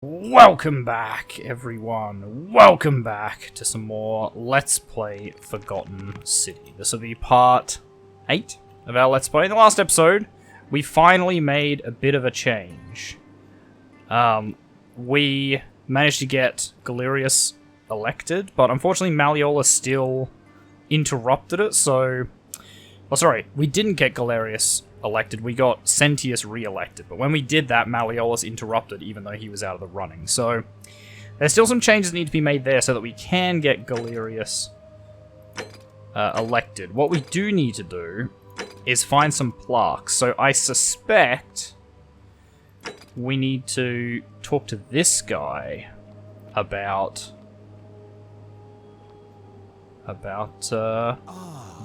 Welcome back, everyone. Welcome back to some more Let's Play Forgotten City. This will be part 8 of our Let's Play. In the last episode, we finally made a bit of a change. We managed to get Galerius elected, but unfortunately Malleolus still interrupted it, so... Oh, sorry, we didn't get Galerius elected, we got Sentius re-elected, but when we did that, Malleolus interrupted even though he was out of the running. So there's still some changes that need to be made there so that we can get Galerius elected. What we do need to do is find some plaques, so I suspect we need to talk to this guy about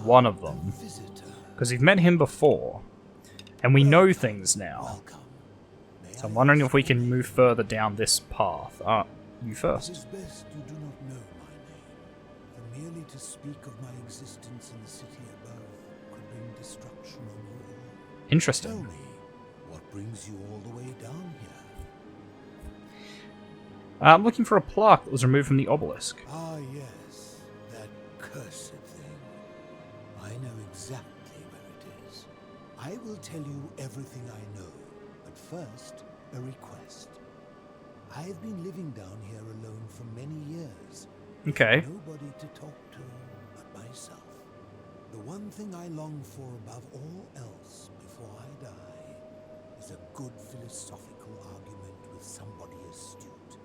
one of them, because we've met him before. And we know things now. So I'm wondering if we can move further down this path. You first. It is best you do not know my name, for merely to speak of my existence in the city above could bring destruction on you all. Interesting. Tell me, what brings you all the way down here? I'm looking for a plaque that was removed from the obelisk. Ah yes, that cursed thing. I know exactly. I will tell you everything I know, but first, a request. I have been living down here alone for many years. Okay. Nobody to talk to but myself. The one thing I long for above all else before I die is a good philosophical argument with somebody astute.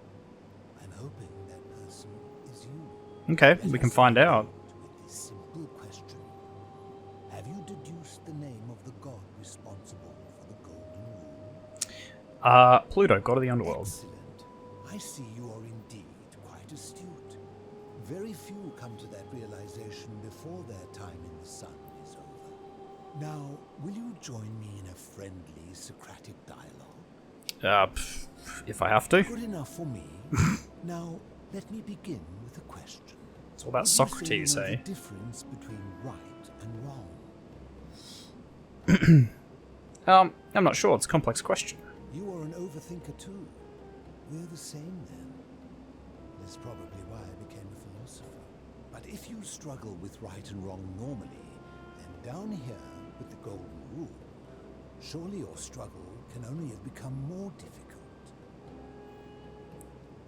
I'm hoping that person is you. Okay, we can find out. With this simple question. Have you deduced the name of the god responsible for the Golden Rule? Pluto, god of the Underworld. Excellent. I see you are indeed quite astute. Very few come to that realization before their time in the sun is over. Now, will you join me in a friendly Socratic dialogue? If I have to. Good enough for me. Now, let me begin with a question. It's all about Would Socrates, you say you know eh? the difference between right and wrong? I'm not sure. It's a complex question. You are an overthinker too. We're the same then. That's probably why I became a philosopher. But if you struggle with right and wrong normally, then down here with the Golden Rule, surely your struggle can only have become more difficult.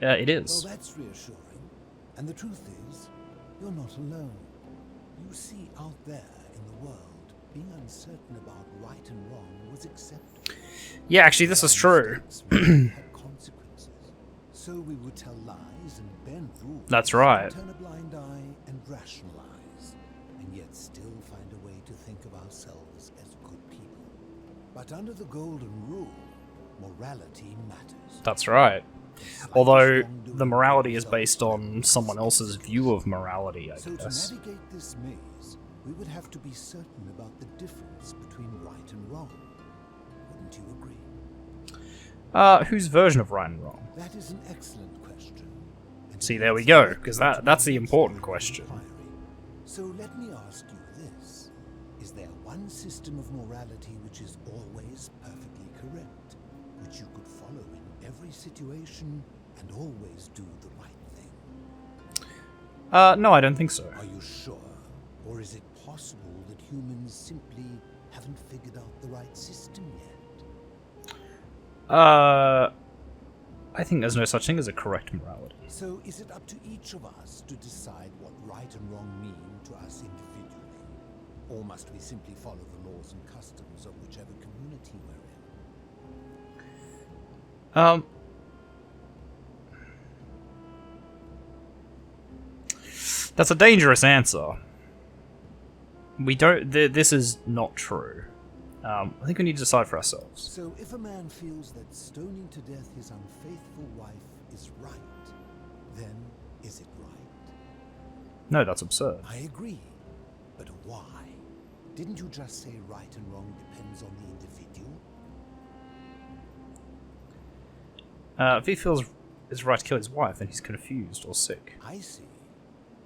It is. Well, that's reassuring. And the truth is, you're not alone. You see, out there in the world, being uncertain about right and wrong was acceptable. Yeah, actually, this is true. Had consequences. So we would tell lies and bend rules. That's right. Turn a blind eye and rationalize, and yet still find a way to think of ourselves as good people. But under the Golden Rule, morality matters. That's right. Although the morality is based on someone else's view of morality, I guess. So to navigate this maze, we would have to be certain about the difference between right and wrong. Wouldn't you agree? Whose version of right and wrong? That is an excellent question. And See, there we go, because that's the important question. So let me ask you this. Is there one system of morality which is always perfectly correct, which you could follow in every situation and always do the right thing? No, I don't think so. Are you sure? Or is it possible that humans simply haven't figured out the right system yet? I think there's no such thing as a correct morality. So is it up to each of us to decide what right and wrong mean to us individually? Or must we simply follow the laws and customs of whichever community we're in? That's a dangerous answer. We don't... this is not true. I think we need to decide for ourselves. So if a man feels that stoning to death his unfaithful wife is right, then is it right? No, that's absurd. I agree. But why? Didn't you just say right and wrong depends on the individual? If he feels it's right to kill his wife, then he's confused or sick. I see.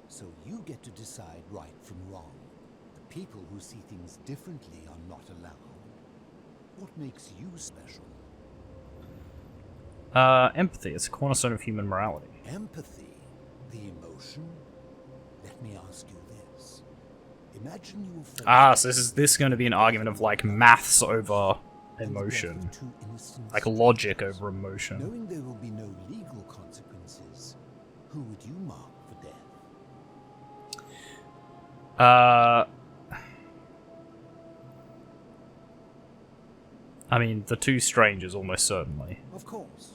So you get to decide right from wrong. The people who see things differently are not allowed. What makes you special? Empathy. It's a cornerstone of human morality. Empathy, the emotion? Let me ask you this. Imagine you face So this is going to be an argument of like maths over emotion, two innocent like logic over emotion. knowing there will be no legal consequences, who would you mark for death? I mean, the two strangers almost certainly. Of course,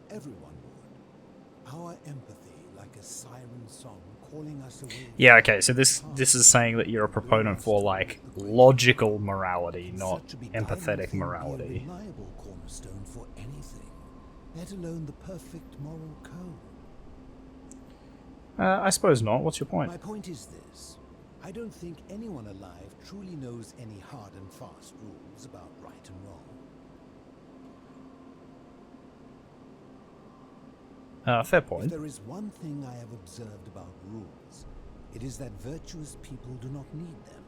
everyone would. Our empathy, like a siren song calling us away. Yeah, okay, so this is saying that you're a proponent for like logical morality, not Such a beguiling empathetic thing be a morality. reliable cornerstone for anything, let alone the perfect moral code. I suppose not. What's your point? My point is this. I don't think anyone alive truly knows any hard and fast rules about right and wrong. Fair If point. there is one thing I have observed about rules, it is that virtuous people do not need them,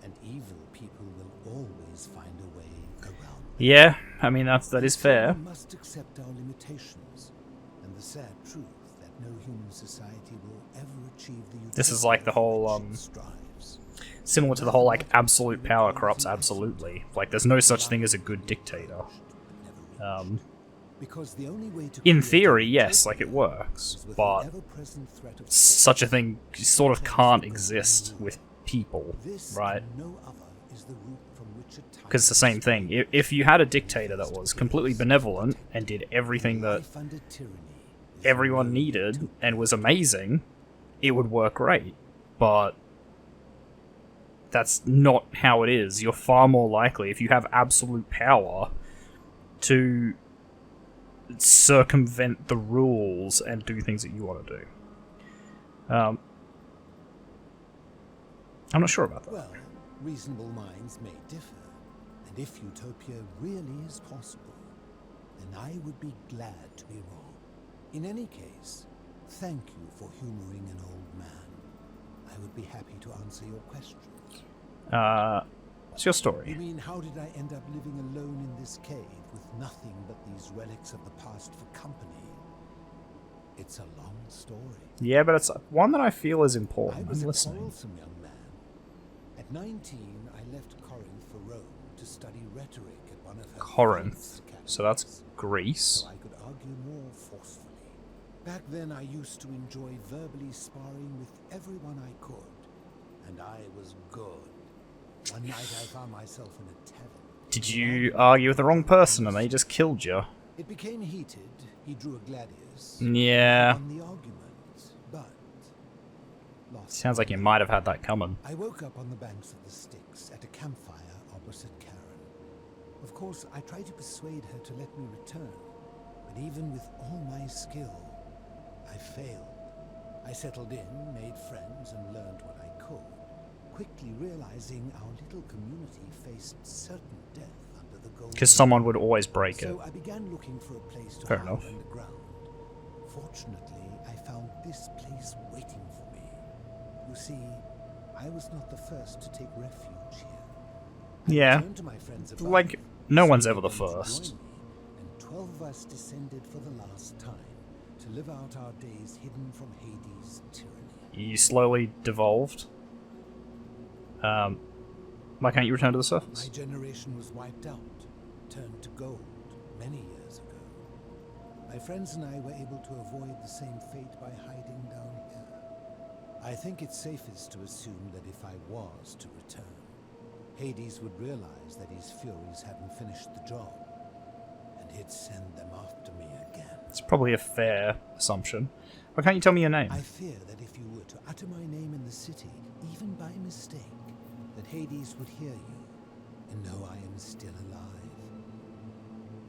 and evil people will always find a way around them. Yeah, I mean that is fair. We must accept our limitations, and the sad truth that no human society will ever achieve the This is like the whole, utopia for which it strives. Similar to the whole like absolute power corrupts absolutely. Like there's no such thing as a good dictator. Because the only way to In create theory, a yes, utopia like it works, is with the but ever-present threat of such a thing sort of can't exist with people, this right? and no other is the route from which a Because it's the same thing. If you had a dictator that was completely benevolent and did everything that life under tyranny is everyone no needed and was amazing, it would work great. But that's not how it is. You're far more likely, if you have absolute power, to circumvent the rules and do things that you want to do. I'm not sure about that. Well, reasonable minds may differ, and if utopia really is possible, then I would be glad to be wrong. In any case, thank you for humoring an old man. I would be happy to answer your questions. What's your You story? mean, how did I end up living alone in this cave with nothing but these relics of the past for company? It's a long story. Yeah, but it's one that I feel is I important. was I'm a listening. quarrelsome young man. At 19, I left Corinth for Rome to study rhetoric at one of her Corinth. finest academies, So that's Greece. so I could argue more forcefully. Back then, I used to enjoy verbally sparring with everyone I could, and I was good. One night, I found myself in a tavern. Did you argue with the wrong person and they just killed you? It became heated. He drew a gladius. Yeah. Won the argument, but lost. Sounds like you might have had that coming. I woke up on the banks of the Styx at a campfire opposite Karen. Of course, I tried to persuade her to let me return, but even with all my skill, I failed. I settled in, made friends, and learned what I could, quickly realizing our little community faced certain death under the golden. Because someone would always break it. So I began looking for a place to Fair hide enough. underground. Fortunately, I found this place waiting for me. You see, I was not the first to take refuge here. I Yeah. returned to my friends above, Like, no one's so ever the they came to first. join me, and 12 of us descended for the last time to live out our days hidden from Hades' tyranny. You slowly devolved. Why can't you return to the My surface? generation was wiped out, turned to gold, many years ago. My friends and I were able to avoid the same fate by hiding down here. I think it's safest to assume that if I was to return, Hades would realize that his furies hadn't finished the job, and he'd send them after me again. It's probably a fair assumption. Why can't you tell me your name? I fear that if you were to utter my name in the city, even by mistake, that Hades would hear you and know I am still alive.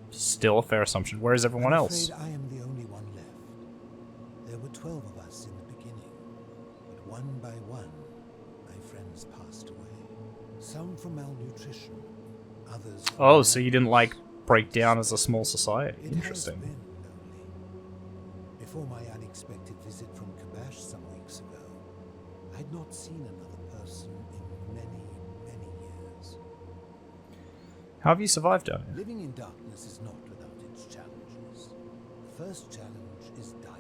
Still a fair assumption. Where is everyone I'm else? afraid I am the only one left. There were 12 of us in the beginning, but one by one, my friends passed away. Some from malnutrition, others from Oh, so you didn't madness. like break down as a small society. It Interesting. has been lonely. Before my unexpected visit from Kabash some weeks ago, I'd not seen another person in many, many years. How have you survived down here? Living in darkness is not without its challenges. first challenge is diet.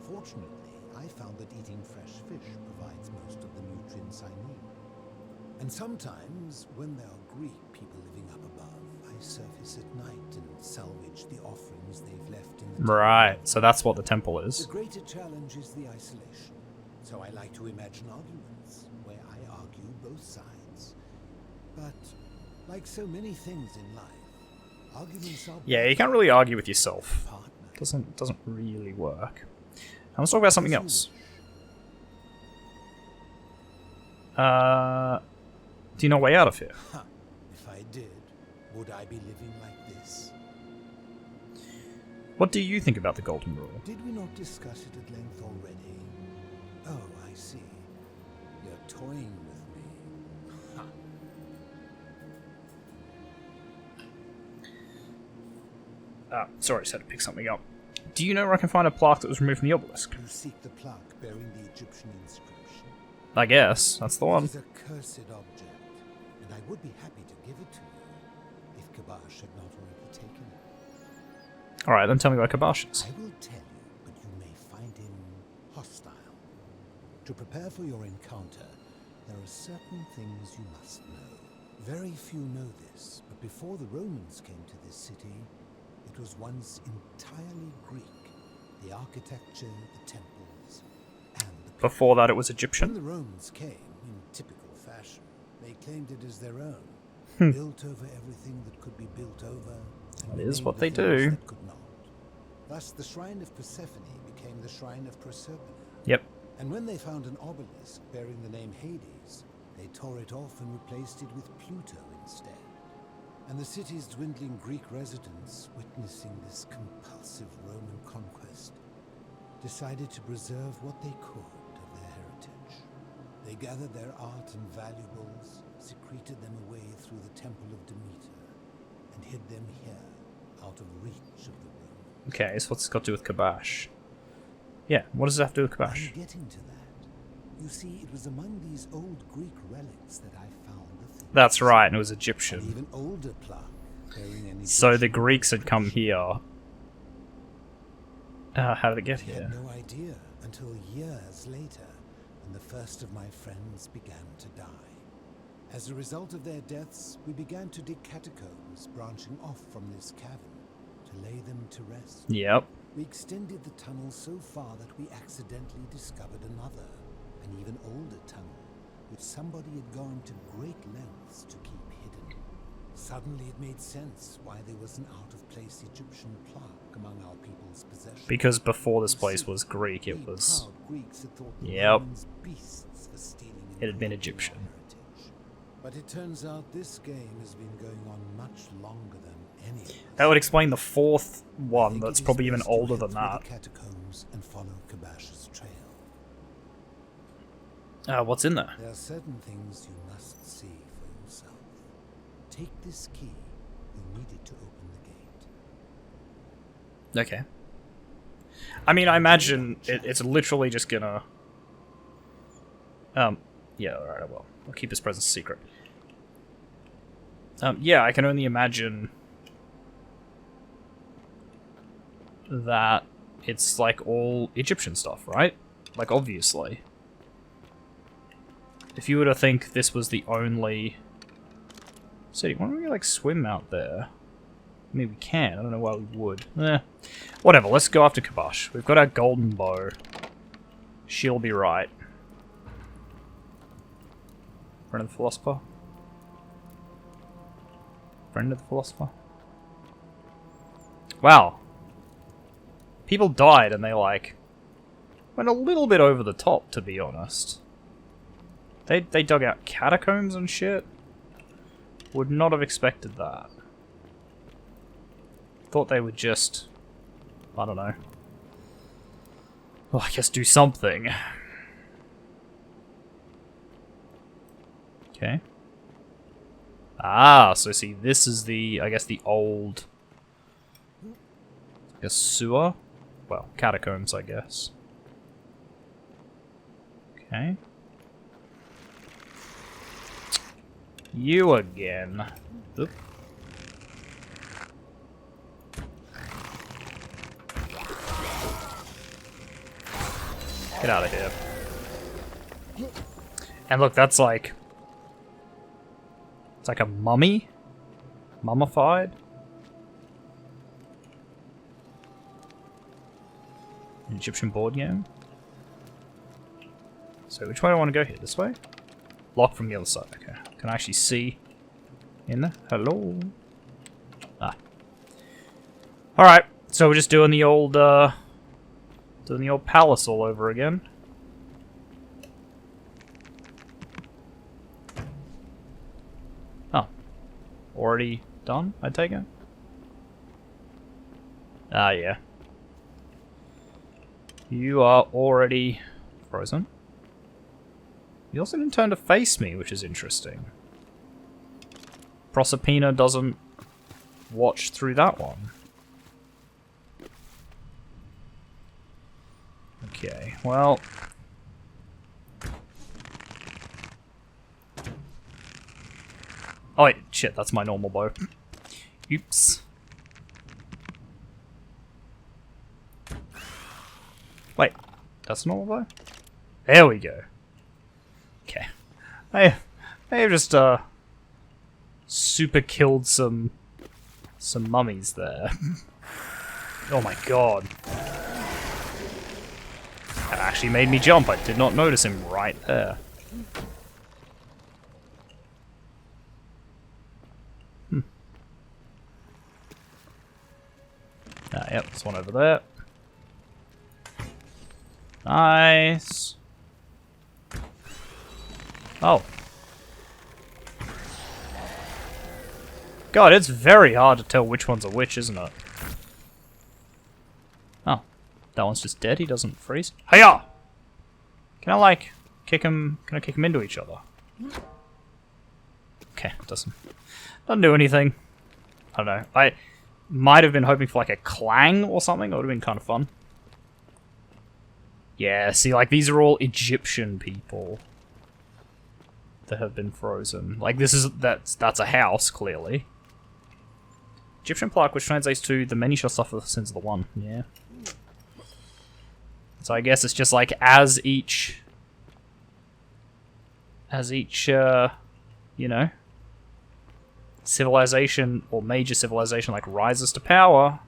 Fortunately, I found that eating fresh fish provides most of the nutrients I need. And sometimes, when there are Greek people living up above, I surface at night and salvage the offerings they've left in the Right, so that's what the temple The is. greater challenge is the isolation. So I like to imagine arguments, where I argue both sides. But, like so many things in life, arguments are... Yeah, you can't really argue with yourself. partner. Doesn't really work. Now let's talk about something else. Do you know a way out of here? If I did, would I be living like this? What do you think about the Golden Rule? Did we not discuss it at length already? Oh, I see. You're toying with me. Ha. Sorry, I just had to pick something up. Do you know where I can find a plaque that was removed from the obelisk? You seek the plaque bearing the Egyptian inscription. I guess, that's the one. It is a cursed object, and I would be happy to give it to you if Kabash had not already taken it. Alright, then tell me where Kabash is. I will tell you, but you may find him hostile. To prepare for your encounter, there are certain things you must know. Very few know this, but before the Romans came to this city, it was once entirely Greek. The architecture, the temples, and the people. Before that it was When Egyptian? the Romans came, in typical fashion, they claimed it as their own. Built over everything that could be built over. And That is renamed what the they things do. that could not. Thus, the shrine of Persephone became the shrine of Proserpine. Yep. And when they found an obelisk bearing the name Hades, they tore it off and replaced it with Pluto instead. And the city's dwindling Greek residents, witnessing this compulsive Roman conquest, decided to preserve what they could of their heritage. They gathered their art and valuables, secreted them away through the Temple of Demeter, and hid them here, out of reach of the Romans. Okay, so what's it got to do with Kabash? Yeah, what does that have to do with I'm Kabash? getting to that. You see, it was among these old Greek relics that I found the thing. That's right, and it was An Egyptian. even older plaque bearing an So the Egyptian Greeks had come here. How did it get I here? had no idea until years later, when the first of my friends began to die. As a result of their deaths, we began to dig catacombs branching off from this cavern to lay them to rest. Yep. We extended the tunnel so far that we accidentally discovered another, an even older tunnel, which somebody had gone to great lengths to keep hidden. Suddenly it made sense why there was an out-of-place Egyptian plaque among our people's possessions. Because before this place was Greek, it We was... proud Greeks had thought the Yep. Romans beasts for stealing and It had been corrupting our Egyptian. heritage. But it turns out this game has been going on much longer than any of us. That would explain the fourth I one think that's it is probably even best to older head than through that. the catacombs and follow Kabash's trail. What's in there? There are certain things you must see for yourself. Take this key. You'll need it to open the gate. Okay. I mean, I imagine it's literally just gonna... yeah, alright, well, I'll keep his presence secret. Yeah, I can only imagine that it's like all Egyptian stuff, right? Like, obviously. If you were to think this was the only city, why don't we, like, swim out there? I mean, we can. I don't know why we would. Whatever, let's go after Kabash. We've got our golden bow. She'll be right. Friend of the philosopher? Friend of the philosopher? Wow. People died and they, like, went a little bit over the top, to be honest. They dug out catacombs and shit. Would not have expected that. Thought they would just... I don't know. Well, I guess do something. Okay. Ah, so see, this is the, I guess, the old... I guess sewer? Well, catacombs, I guess. Okay. You again. Oop. Get out of here. And look, that's like... It's like a mummy? Mummified? An Egyptian board game? So which way do I want to go here? This way? Lock from the other side. Okay. Can I actually see in there? Hello? Ah. Alright. So we're just doing the old palace all over again. Oh. Already done, I take it? Ah, yeah. You are already frozen. You also didn't turn to face me, which is interesting. Proserpina doesn't watch through that one. Okay, well... Oh wait, shit, that's my normal bow. Oops. Wait, that's a normal bow? There we go. Okay. I have just, super killed some mummies there. Oh my god. That actually made me jump. I did not notice him right there. Ah, yep, there's one over there. Nice. Oh. God, it's very hard to tell which one's a which, isn't it? Oh. That one's just dead, he doesn't freeze. Hiya! Can I, like, kick him... Can I kick him into each other? Okay, doesn't do anything. I don't know. I might have been hoping for, like, a clang or something. That would have been kind of fun. Yeah, see, like, these are all Egyptian people that have been frozen. Like, this is... That's a house, clearly. Egyptian plaque, which translates to the many shall suffer the sins of the one. Yeah. So I guess it's just like as each, you know, civilization or major civilization like rises to power,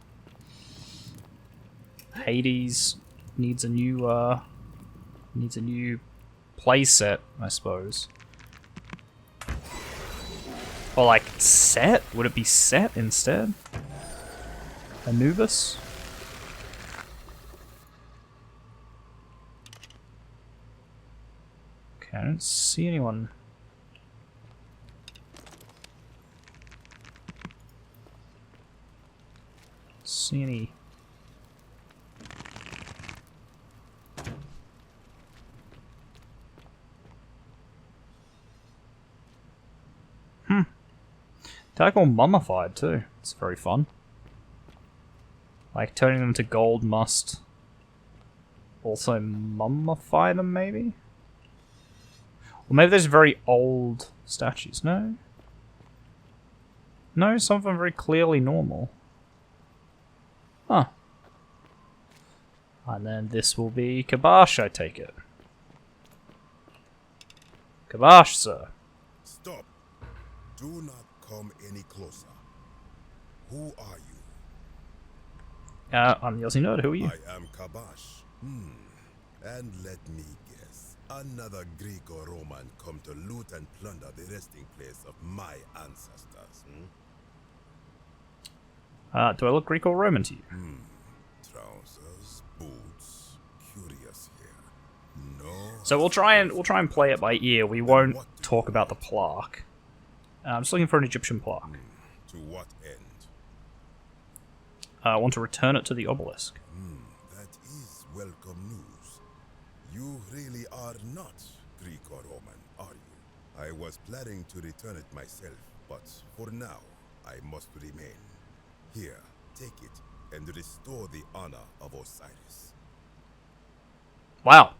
Hades needs a new playset, I suppose. Or like Set? Would it be Set instead? Anubis? Okay, I don't see anyone. See any. They're like all mummified too. It's very fun. Like turning them to gold must also mummify them, maybe? Or maybe there's very old statues. No? No, some of them are very clearly normal. Huh. And then this will be Kabash, I take it. Kabash, sir. Stop. Do not come any closer. Who are you? I'm TheOzzieNerd. Who are you? I am Kabash. And let me guess. Another Greek or Roman come to loot and plunder the resting place of my ancestors. Do I look Greek or Roman to you? Trousers, boots. Curious here. No. So we'll try and play it by ear. We won't talk about the plaque. I'm just looking for an Egyptian plaque. To what end? I want to return it to the obelisk. That is welcome news. You really are not Greek or Roman, are you? I was planning to return it myself, but for now, I must remain. Here, take it, and restore the honor of Osiris. Wow.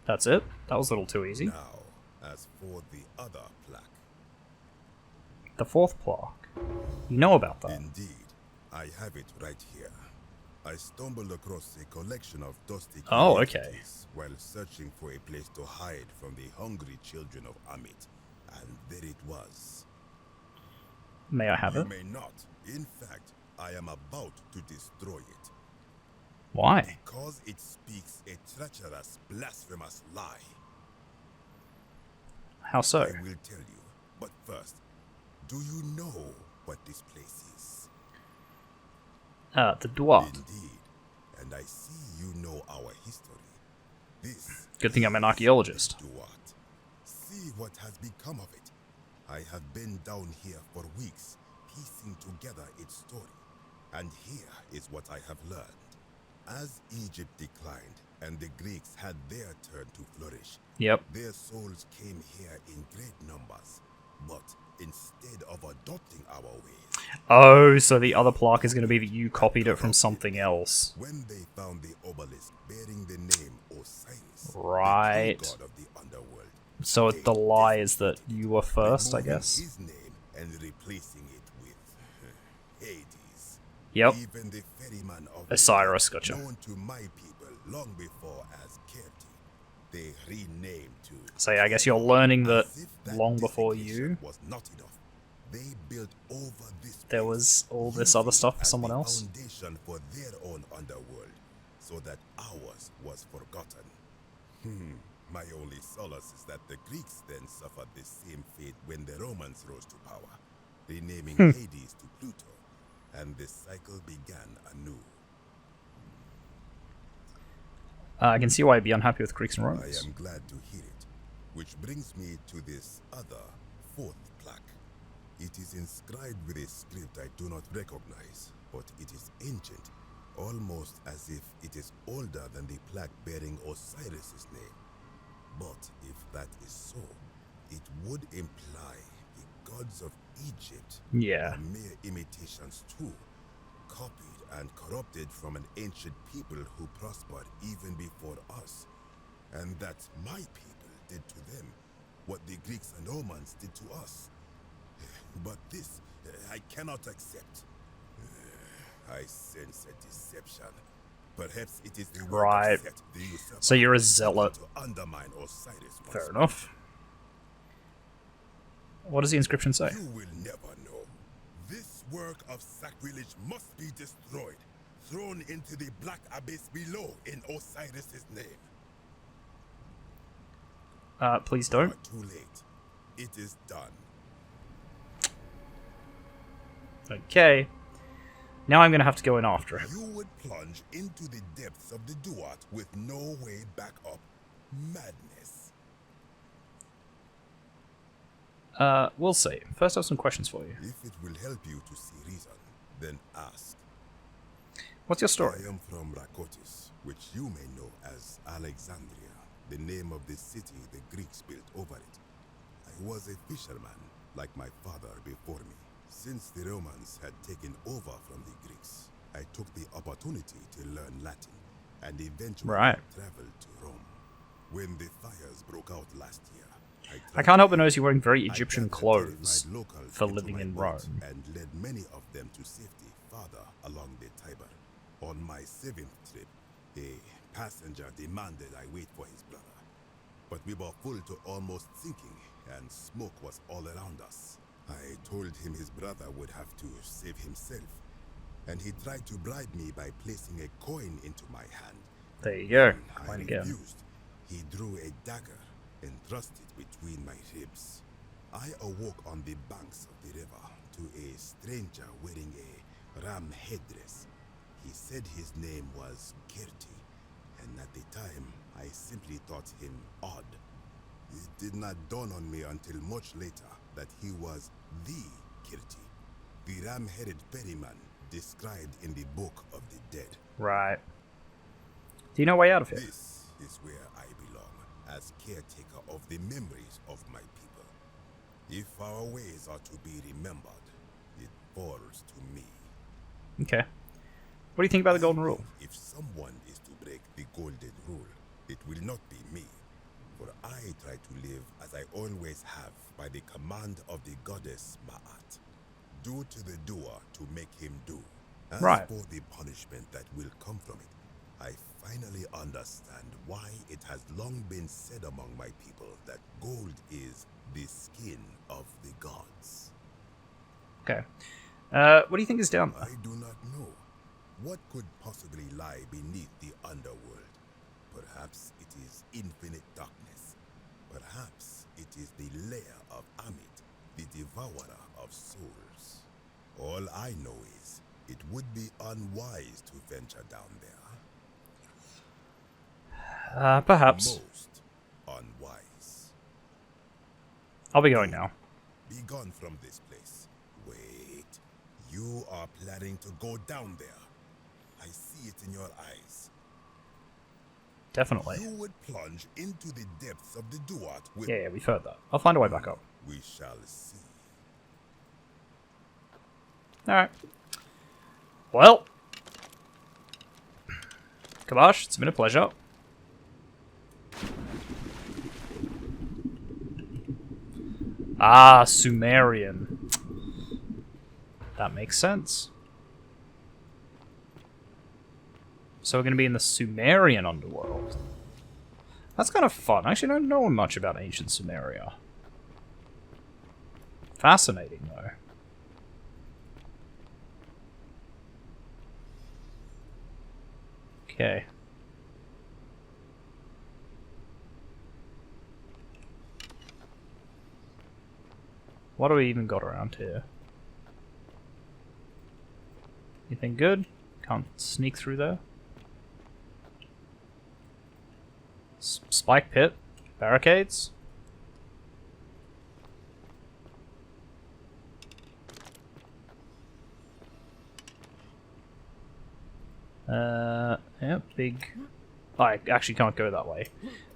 That's it? That was a little too easy. Now, as for the other plaque. The fourth plaque. You know about that. Indeed, I have it right here. I stumbled across a collection of dusty Oh, okay. curiosities while searching for a place to hide from the hungry children of Amit. And there it was. May I have You it? may not. In fact, I am about to destroy it. Why? Because it speaks a treacherous, blasphemous lie. How so? I will tell you. But first, do you know what this place is? The dwarf. Indeed. And I see you know our history. This Good thing I'm an archaeologist. Duat. See what has become of it. I have been down here for weeks, piecing together its story. And here is what I have learned. As Egypt declined and the Greeks had their turn to flourish, Yep. their souls came here in great numbers. But instead of adopting our ways, Oh, so the other plaque is going to be that you copied it from something else. when they found the obelisk bearing the name Osiris, Right. the true god of the underworld, So they the lie is that you were first, I removing guess. his name and replacing it with Hades. Yep. Even the ferryman of the Osiris, dead, gotcha. known to my people long before as Kerti, they renamed to. So yeah, I guess you're learning that As if that long before designation you, was not enough. They built over this there place, was all this using other stuff it for as someone the else. Foundation for their own underworld, so that ours was forgotten. My only solace is that the Greeks then suffered the same fate when the Romans rose to power, renaming Hades to Pluto, and the cycle began anew. I can see why you'd be unhappy with Greeks and I Romans. am glad to hear it. Which brings me to this other, fourth plaque. It is inscribed with a script I do not recognize, but it is ancient, almost as if it is older than the plaque bearing Osiris's name. But if that is so, it would imply the gods of Egypt Yeah. are mere imitations too, copied and corrupted from an ancient people who prospered even before us, and that my people did to them what the Greeks and Romans did to us. But this I cannot accept. I sense a deception. Perhaps it is the work Right. of Set, the usurper, So you're a zealot. to undermine Osiris. once Fair more. enough. What does the inscription say? You will never know. This work of sacrilege must be destroyed, thrown into the black abyss below in Osiris's name. Please don't. But too late. It is done. Okay. Now I'm going to have to go in after him. You would plunge into the depths of the Duat with no way back up. Madness. We'll see. First, I have some questions for you. If it will help you to see reason, then ask. What's your story? I am from Rakotis, which you may know as Alexandria, the name of the city the Greeks built over it. I was a fisherman, like my father before me. Since the Romans had taken over from the Greeks, I took the opportunity to learn Latin, and eventually traveled to Rome. When the fires broke out last year, I can't help but notice you're wearing very Egyptian I gathered clothes terrified locals for into living my in boat Rome. and led many of them to safety farther along the Tiber. On my 7th trip, a passenger demanded I wait for his brother. But we were full to almost sinking, and smoke was all around us. I told him his brother would have to save himself, and he tried to bribe me by placing a coin into my hand. There you go. I Coin again. refused. He drew a dagger and thrust it between my ribs. I awoke on the banks of the river to a stranger wearing a ram headdress. He said his name was Kerti, and at the time, I simply thought him odd. It did not dawn on me until much later that he was the Kerti, the ram-headed ferryman described in the Book of the Dead. Right. Do you know a way out of here? This is where I belong, as caretaker of the memories of my people. If our ways are to be remembered, it falls to me. Okay. What do you think about the Golden Rule? If someone is to break the Golden Rule, it will not be me. For I try to live as I always have by the command of the goddess Ma'at. Do to the doer to make him do. As Right. for the punishment that will come from it, I finally understand why it has long been said among my people that gold is the skin of the gods. Okay. What do you think is down there? I do not know. What could possibly lie beneath the underworld? Perhaps it is infinite darkness. Perhaps it is the lair of Amit, the devourer of souls. All I know is it would be unwise to venture down there. Perhaps. Most unwise. I'll be going now. Be gone from this place. Wait. You are planning to go down there. I see it in your eyes. Definitely. You would plunge into the depths of the Duat with... Yeah, we've heard that. I'll find a way back up. We shall see. Alright. Well. Kabash, it's been a pleasure. Ah, Sumerian. That makes sense. So we're going to be in the Sumerian underworld. That's kind of fun. I actually don't know much about ancient Sumeria. Fascinating, though. Okay. What do we even got around here? Anything good? Can't sneak through there. Spike pit? Barricades? Yeah, big... Oh, I actually can't go that way.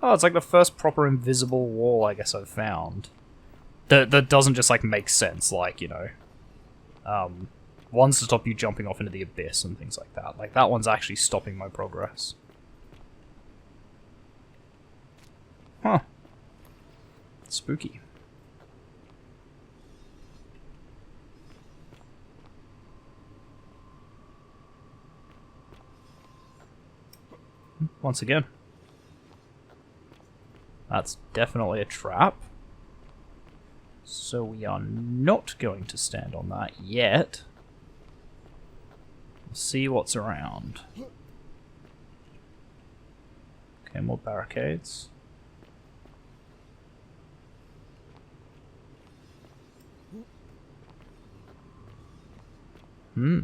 Oh, it's like the first proper invisible wall I guess I've found. That doesn't just, like, make sense, like, you know... one's to stop you jumping off into the abyss and things like that. Like, that one's actually stopping my progress. Huh. Spooky. Once again. That's definitely a trap. So we are not going to stand on that yet. We'll see what's around. Okay, more barricades. Hmm.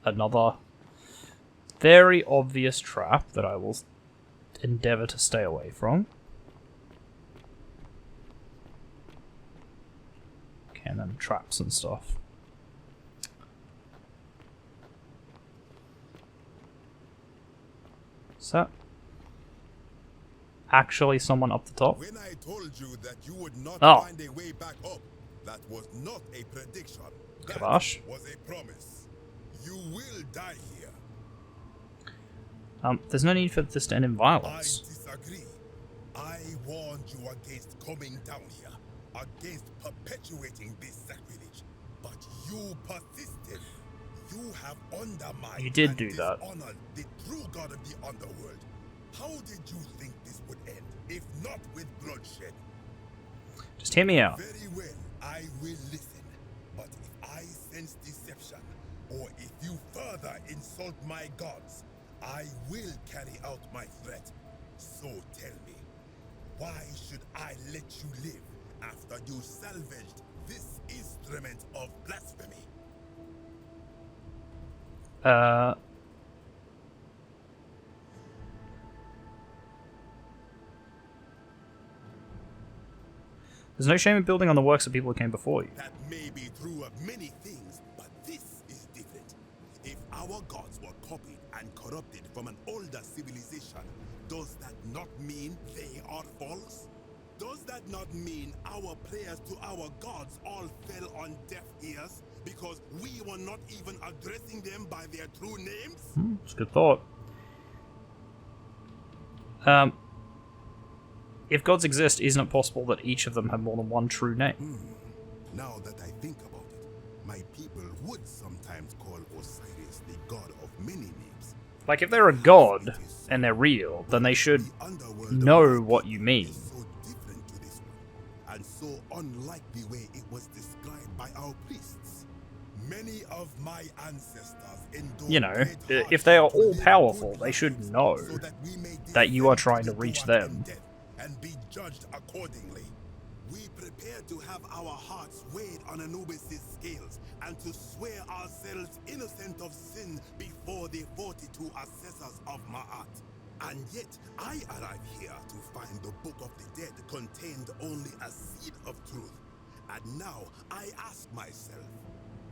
Another very obvious trap that I will endeavor to stay away from. Okay, and then traps and stuff. Is that actually someone up the top? When I told you that you would not Oh. find a way back up, that was not a prediction. That Kabash. was a promise. You will die here. There's no need for this to end in I violence. disagree. I warned you against coming down here, against perpetuating this sacrilege, but you persisted. You have undermined You did and do that. dishonored the true god of the underworld. How did you think this would end, if not with bloodshed? Just hear me out. Very well, I will listen. But if I sense deception, or if you further insult my gods, I will carry out my threat. So tell me, why should I let you live after you salvaged this instrument of blasphemy? There's no shame in building on the works of people who came before you. That may be true of many things, but this is different. If our gods were copied and corrupted from an older civilization, does that not mean they are false? Does that not mean our prayers to our gods all fell on deaf ears because we were not even addressing them by their true names? It's a good thought. if gods exist, isn't it possible that each of them have more than one true name? Now that I think about it, my people would sometimes call Osiris the god of many names. Like, if they're a god and they're real, then they should know what you mean. So different to this one, and so unlike the way it was described by our priests. Many of my ancestors endured You know, great if they are hardship to all live powerful, good they lives, should know so that we may that you are descend trying to the reach thwart them. of death and be judged accordingly. We prepare to have our hearts weighed on Anubis' scales and to swear ourselves innocent of sin before the 42 assessors of Ma'at. And yet, I arrive here to find the Book of the Dead contained only a seed of truth. And now, I ask myself,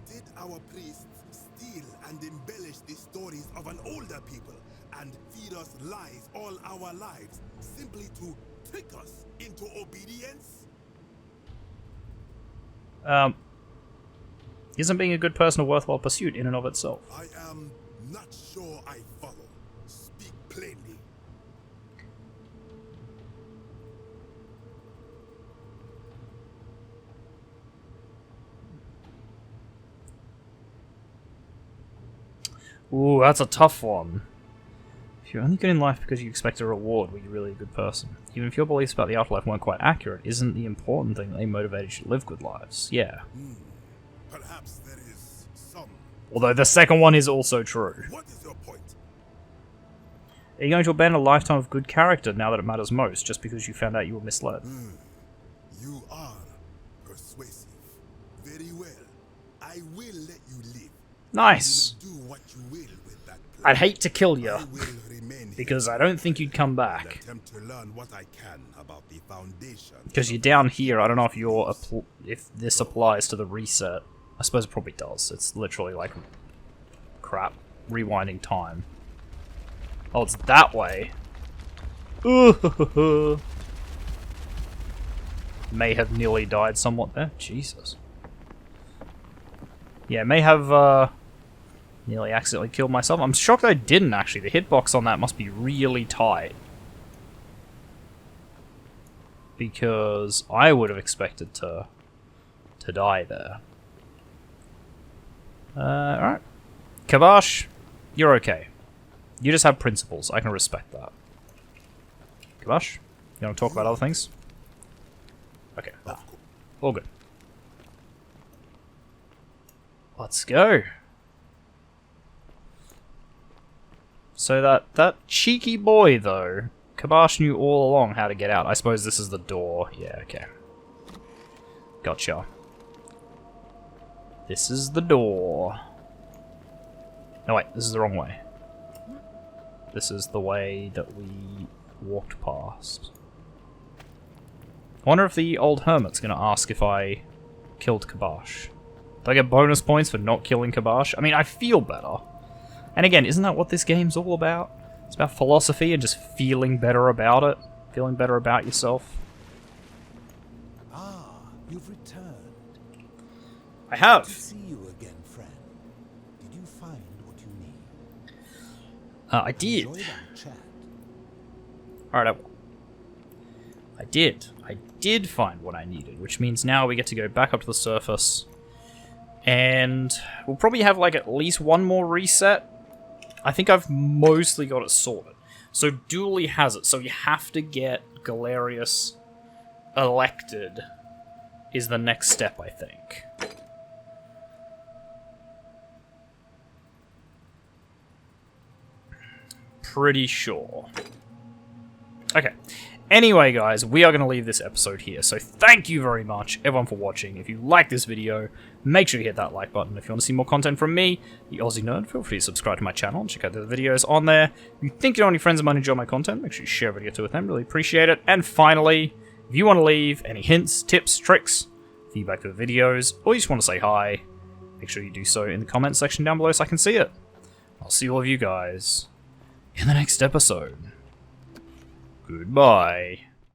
did our priests steal and embellish the stories of an older people and feed us lies all our lives simply to trick us into obedience? Isn't being a good person a worthwhile pursuit in and of itself? I am not sure I follow. Speak plainly. Ooh, that's a tough one. If you're only good in life because you expect a reward, were you really a good person? Even if your beliefs about the afterlife weren't quite accurate, isn't the important thing that they motivated you to live good lives? Yeah. Perhaps there is some. Although the second one is also true. What is your point? Are you going to abandon a lifetime of good character now that it matters most, just because you found out you were misled? You are persuasive. Very well. I will let you live. Nice! You may do what you will with that plan. I'd hate to kill you, I will remain because here I don't think you'd come and back. attempt to learn what I can about the foundation. Because you're down here, I don't know if you're if this applies to the reset. I suppose it probably does. It's literally like crap, rewinding time. Oh, it's that way. Ooh, may have nearly died somewhat there. Jesus. Yeah, may have nearly accidentally killed myself. I'm shocked I didn't actually. The hitbox on that must be really tight. Because I would have expected to die there. Alright. Kabash, you're okay. You just have principles. I can respect that. Kabash, you want to talk about other things? Okay. All good. Let's go. So that cheeky boy, though, Kabash knew all along how to get out. I suppose this is the door. Yeah, okay. Gotcha. This is the door. No, wait, this is the wrong way. This is the way that we walked past. I wonder if the old hermit's going to ask if I killed Kabash. Do I get bonus points for not killing Kabash? I mean, I feel better. And again, isn't that what this game's all about? It's about philosophy and just feeling better about it. Feeling better about yourself. Ah, you've returned. I have. Good to see you again, friend. Did you find what you need? I did. Enjoyed our chat. Alright, I did. I did find what I needed, which means now we get to go back up to the surface. And we'll probably have like at least one more reset. I think I've mostly got it sorted. So Dooley has it, so you have to get Galerius elected is the next step, I think. Pretty sure. Okay. Anyway, guys, we are going to leave this episode here. So thank you very much, everyone, for watching. If you like this video, make sure you hit that like button. If you want to see more content from me, the Aussie Nerd, feel free to subscribe to my channel and check out the videos on there. If you think you know any friends that might enjoy my content, make sure you share a video too with them. Really appreciate it. And finally, if you want to leave any hints, tips, tricks, feedback for the videos, or you just want to say hi, make sure you do so in the comments section down below so I can see it. I'll see all of you guys in the next episode. Goodbye.